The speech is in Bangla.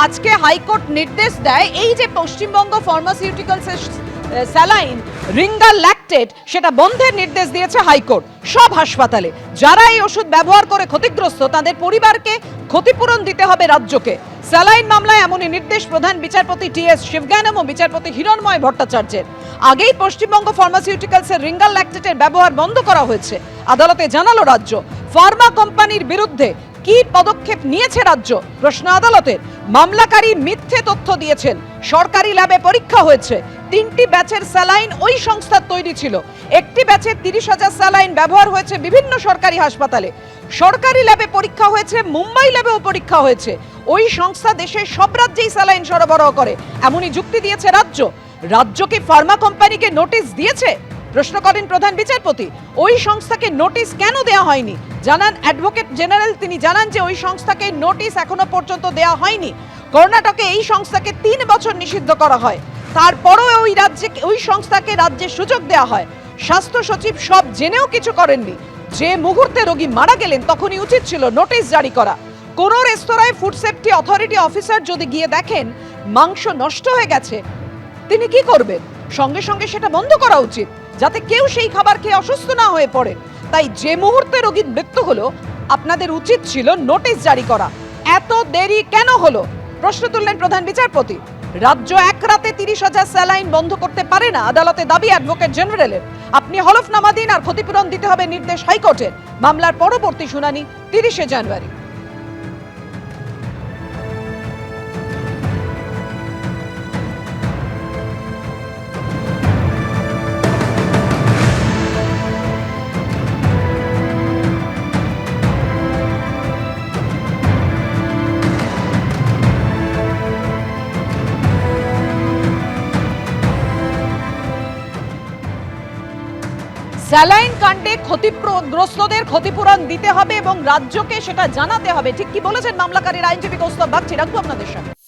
আজকে হাইকোর্ট নির্দেশ দেয় এই যে পশ্চিমবঙ্গ ফার্মাসিউটিক্যালসের স্যালাইন রিঙ্গাল ল্যাকটেট সেটা বন্ধের নির্দেশ দিয়েছে হাইকোর্ট। সব হাসপাতালে যারা এই ওষুধ ব্যবহার করে ক্ষতিগ্রস্ত তাদের পরিবারকে ক্ষতিপূরণ দিতে হবে রাজ্যকে। স্যালাইন মামলায় এমনই নির্দেশ প্রধান বিচারপতি টি.এস. শিবজ্ঞানম ও বিচারপতি হিরণময় ভট্টাচার্যের। আগেই পশ্চিমবঙ্গ ফার্মাসিউটিক্যালসের রিঙ্গাল ল্যাকটেটের ব্যবহার বন্ধ করা হয়েছে। আদালতে জানালো রাজ্য। ফার্মা কোম্পানির বিরুদ্ধে কি পদক্ষেপ নিয়েছে রাজ্য? প্রশ্ন আদালতের। মামলাকারী মিথ্যে তথ্য দিয়েছেন। সরকারি ল্যাবে পরীক্ষা হয়েছে। 3টি ব্যাচের স্যালাইন ওই সংস্থার তৈরি ছিল। একটি ব্যাচের 30,000 স্যালাইন ব্যবহার হয়েছে বিভিন্ন সরকারি হাসপাতালে। সরকারি ল্যাবে পরীক্ষা হয়েছে, মুম্বাই ল্যাবেও পরীক্ষা হয়েছে। ওই সংস্থা দেশের সব রাজ্যেই স্যালাইন সরবরাহ করে, এমনই যুক্তি দিয়েছে রাজ্য। রাজ্য কি ফার্মা কোম্পানিকে নোটিশ দিয়েছে? প্রশ্ন করেন প্রধান বিচারপতি। ওই সংস্থাকে নোটিশ কেন দেওয়া হয়নি? জানান অ্যাডভোকেট জেনারেল, তিনি জানান যে ওই সংস্থাকে নোটিশ এখনো পর্যন্ত দেওয়া হয়নি। কর্ণাটকে এই সংস্থাকে 3 বছর নিষিদ্ধ করা হয়, তারপরও ওই সংস্থাকে রাজ্যের সুযোগ দেওয়া হয়। স্বাস্থ্য সচিব সব জেনেও কিছু করেননি। যে মুহূর্তে রোগী মারা গেলেন তখনই উচিত ছিল নোটিশ জারি করা। কোন রেস্তোরাঁয় ফুড সেফটি অথরিটি অফিসার যদি গিয়ে দেখেন মাংস নষ্ট হয়ে গেছে, তিনি কি করবেন? সঙ্গে সঙ্গে সেটা বন্ধ করা উচিত, যাতে কেউ সেই খাবার খেয়ে অসুস্থ না হয়ে পড়ে। তাই যে মুহূর্তে রোগীর মৃত্যু হলো আপনাদের উচিত ছিল নোটিশ জারি করা। এত দেরি কেন হলো? প্রশ্ন তুললেন প্রধান বিচারপতি। রাজ্য এক রাতে 30,000 স্যালাইন বন্ধ করতে পারে না, আদালতে দাবি অ্যাডভোকেট জেনারেলের। আপনি হলফনামা দিন আর ক্ষতিপূরণ দিতে হবে নির্দেশ হাইকোর্টের। মামলার পরবর্তী শুনানি 30শে জানুয়ারি। স্যালাইন কাণ্ডে ক্ষতিগ্রস্তদের ক্ষতিপূরণ দিতে হবে এবং রাজ্যকে সেটা জানাতে হবে। ঠিক কি বলেছেন মামলাকারীর আইনজীবী কৌস্তব বাগচি? রাখবো আপনাদের সামনে।